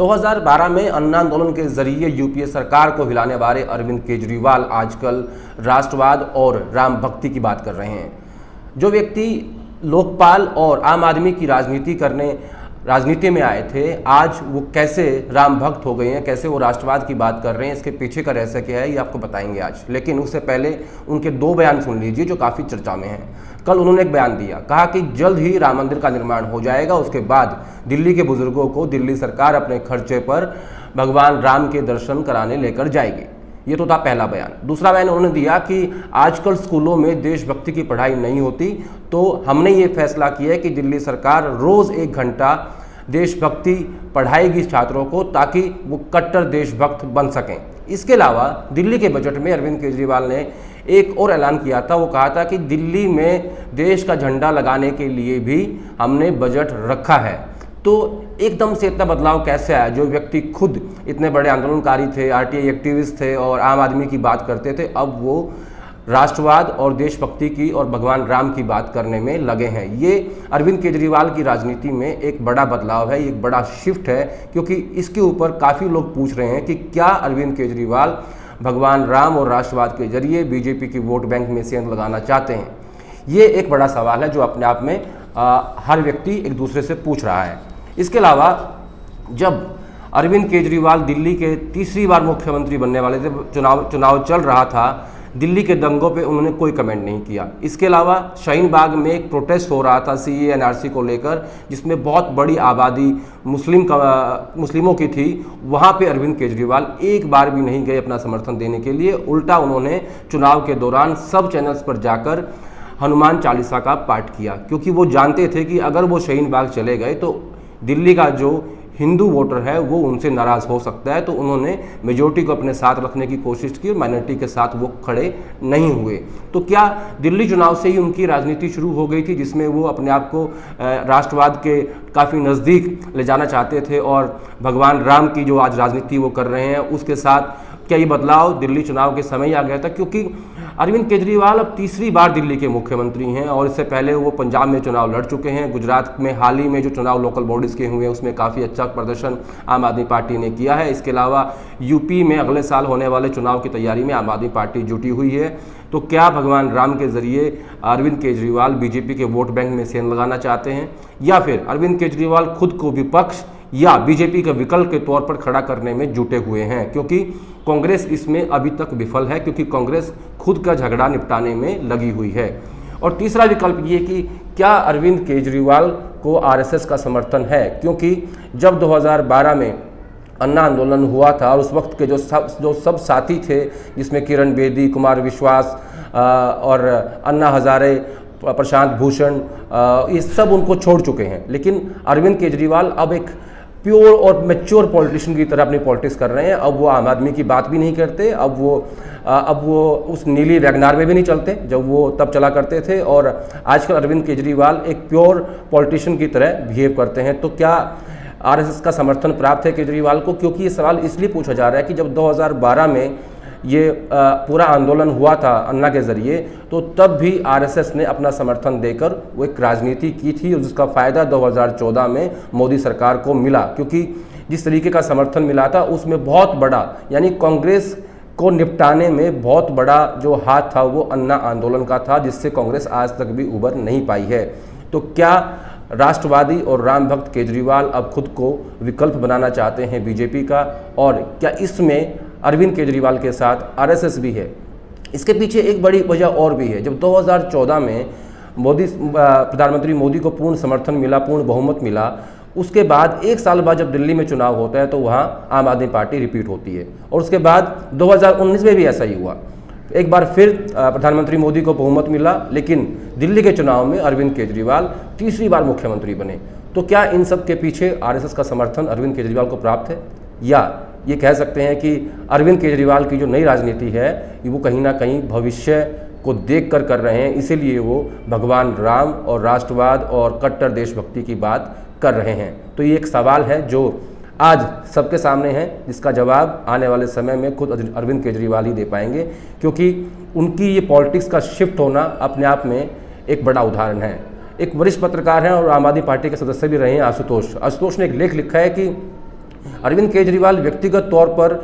2012 में अन्ना आंदोलन के जरिए यूपीए सरकार को हिलाने वाले अरविंद केजरीवाल आजकल राष्ट्रवाद और राम भक्ति की बात कर रहे हैं। जो व्यक्ति लोकपाल और आम आदमी की राजनीति में आए थे, आज वो कैसे राम भक्त हो गए हैं, कैसे वो राष्ट्रवाद की बात कर रहे हैं, इसके पीछे का रहस्य क्या है ये आपको बताएंगे आज। लेकिन उससे पहले उनके 2 बयान सुन लीजिए जो काफ़ी चर्चा में हैं। कल उन्होंने एक बयान दिया, कहा कि जल्द ही राम मंदिर का निर्माण हो जाएगा, उसके बाद दिल्ली के बुजुर्गों को दिल्ली सरकार अपने खर्चे पर भगवान राम के दर्शन कराने लेकर जाएगी। ये तो था पहला बयान। दूसरा बयान उन्होंने दिया कि आजकल स्कूलों में देशभक्ति की पढ़ाई नहीं होती, तो हमने ये फैसला किया है कि दिल्ली सरकार रोज़ 1 घंटा देशभक्ति पढ़ाएगी छात्रों को, ताकि वो कट्टर देशभक्त बन सकें। इसके अलावा दिल्ली के बजट में अरविंद केजरीवाल ने एक और ऐलान किया था। वो कहा था कि दिल्ली में देश का झंडा लगाने के लिए भी हमने बजट रखा है। तो एकदम से इतना बदलाव कैसे आया? जो व्यक्ति खुद इतने बड़े आंदोलनकारी थे, आरटीआई एक्टिविस्ट थे और आम आदमी की बात करते थे, अब वो राष्ट्रवाद और देशभक्ति की और भगवान राम की बात करने में लगे हैं। ये अरविंद केजरीवाल की राजनीति में एक बड़ा बदलाव है, एक बड़ा शिफ्ट है, क्योंकि इसके ऊपर काफ़ी लोग पूछ रहे हैं कि क्या अरविंद केजरीवाल भगवान राम और राष्ट्रवाद के जरिए बीजेपी की वोट बैंक में सेंध लगाना चाहते हैं। ये एक बड़ा सवाल है जो अपने आप में हर व्यक्ति एक दूसरे से पूछ रहा है। इसके अलावा जब अरविंद केजरीवाल दिल्ली के तीसरी बार मुख्यमंत्री बनने वाले थे, चुनाव चल रहा था, दिल्ली के दंगों पे उन्होंने कोई कमेंट नहीं किया। इसके अलावा शाहीन बाग में एक प्रोटेस्ट हो रहा था सीए एनआरसी को लेकर, जिसमें बहुत बड़ी आबादी मुस्लिमों की थी, वहाँ पे अरविंद केजरीवाल एक बार भी नहीं गए अपना समर्थन देने के लिए। उल्टा उन्होंने चुनाव के दौरान सब चैनल्स पर जाकर हनुमान चालीसा का पाठ किया, क्योंकि वो जानते थे कि अगर वो शाहीन बाग चले गए तो दिल्ली का जो हिंदू वोटर है वो उनसे नाराज़ हो सकता है। तो उन्होंने मेजॉरिटी को अपने साथ रखने की कोशिश की और माइनॉरिटी के साथ वो खड़े नहीं हुए। तो क्या दिल्ली चुनाव से ही उनकी राजनीति शुरू हो गई थी, जिसमें वो अपने आप को राष्ट्रवाद के काफ़ी नज़दीक ले जाना चाहते थे और भगवान राम की जो आज राजनीति वो कर रहे हैं उसके साथ क्या ये बदलाव दिल्ली चुनाव के समय ही आ गया था? क्योंकि अरविंद केजरीवाल अब तीसरी बार दिल्ली के मुख्यमंत्री हैं और इससे पहले वो पंजाब में चुनाव लड़ चुके हैं। गुजरात में हाल ही में जो चुनाव लोकल बॉडीज़ के हुए हैं उसमें काफ़ी अच्छा प्रदर्शन आम आदमी पार्टी ने किया है। इसके अलावा यूपी में अगले साल होने वाले चुनाव की तैयारी में आम आदमी पार्टी जुटी हुई है। तो क्या भगवान राम के जरिए अरविंद केजरीवाल बीजेपी के वोट बैंक में सेंध लगाना चाहते हैं, या फिर अरविंद केजरीवाल खुद को विपक्ष या बीजेपी के विकल्प के तौर पर खड़ा करने में जुटे हुए हैं? क्योंकि कांग्रेस इसमें अभी तक विफल है, क्योंकि कांग्रेस खुद का झगड़ा निपटाने में लगी हुई है। और तीसरा विकल्प ये कि क्या अरविंद केजरीवाल को आरएसएस का समर्थन है? क्योंकि जब 2012 में अन्ना आंदोलन हुआ था और उस वक्त के जो सब साथी थे, जिसमें किरण बेदी, कुमार विश्वास और अन्ना हजारे, प्रशांत भूषण, ये सब उनको छोड़ चुके हैं। लेकिन अरविंद केजरीवाल अब एक प्योर और मैच्योर पॉलिटिशियन की तरह अपनी पॉलिटिक्स कर रहे हैं। अब वो आम आदमी की बात भी नहीं करते, अब वो उस नीली वैगनार में भी नहीं चलते जब वो तब चला करते थे। और आजकल अरविंद केजरीवाल एक प्योर पॉलिटिशियन की तरह बिहेव करते हैं। तो क्या आरएसएस का समर्थन प्राप्त है केजरीवाल को? क्योंकि ये सवाल इसलिए पूछा जा रहा है कि जब 2012 में ये पूरा आंदोलन हुआ था अन्ना के ज़रिए, तो तब भी आरएसएस ने अपना समर्थन देकर वो एक राजनीति की थी, और जिसका फ़ायदा 2014 में मोदी सरकार को मिला। क्योंकि जिस तरीके का समर्थन मिला था उसमें बहुत बड़ा, यानी कांग्रेस को निपटाने में बहुत बड़ा जो हाथ था वो अन्ना आंदोलन का था, जिससे कांग्रेस आज तक भी उबर नहीं पाई है। तो क्या राष्ट्रवादी और राम भक्त केजरीवाल अब खुद को विकल्प बनाना चाहते हैं बीजेपी का? और क्या इसमें अरविंद केजरीवाल के साथ आरएसएस भी है? इसके पीछे एक बड़ी वजह और भी है। जब 2014 में प्रधानमंत्री मोदी को पूर्ण समर्थन मिला, पूर्ण बहुमत मिला, उसके बाद 1 साल बाद जब दिल्ली में चुनाव होता है तो वहाँ आम आदमी पार्टी रिपीट होती है। और उसके बाद 2019 में भी ऐसा ही हुआ। एक बार फिर प्रधानमंत्री मोदी को बहुमत मिला, लेकिन दिल्ली के चुनाव में अरविंद केजरीवाल तीसरी बार मुख्यमंत्री बने। तो क्या इन सब के पीछे आरएसएस का समर्थन अरविंद केजरीवाल को प्राप्त है? या ये कह सकते हैं कि अरविंद केजरीवाल की जो नई राजनीति है वो कहीं ना कहीं भविष्य को देख कर रहे हैं, इसीलिए वो भगवान राम और राष्ट्रवाद और कट्टर देशभक्ति की बात कर रहे हैं? तो ये एक सवाल है जो आज सबके सामने है, जिसका जवाब आने वाले समय में खुद अरविंद केजरीवाल ही दे पाएंगे, क्योंकि उनकी ये पॉलिटिक्स का शिफ्ट होना अपने आप में एक बड़ा उदाहरण है। एक वरिष्ठ पत्रकार हैं और आम आदमी पार्टी के सदस्य भी रहे हैं आशुतोष ने एक लेख लिखा है कि अरविंद केजरीवाल व्यक्तिगत तौर पर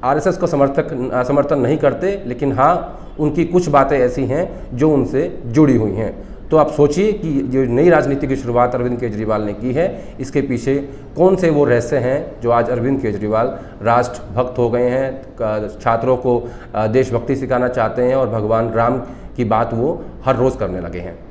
आरएसएस का समर्थन नहीं करते, लेकिन हाँ उनकी कुछ बातें ऐसी हैं जो उनसे जुड़ी हुई हैं। तो आप सोचिए कि जो नई राजनीति की शुरुआत अरविंद केजरीवाल ने की है, इसके पीछे कौन से वो रहस्य हैं जो आज अरविंद केजरीवाल राष्ट्रभक्त हो गए हैं, छात्रों को देशभक्ति सिखाना चाहते हैं और भगवान राम की बात वो हर रोज़ करने लगे हैं।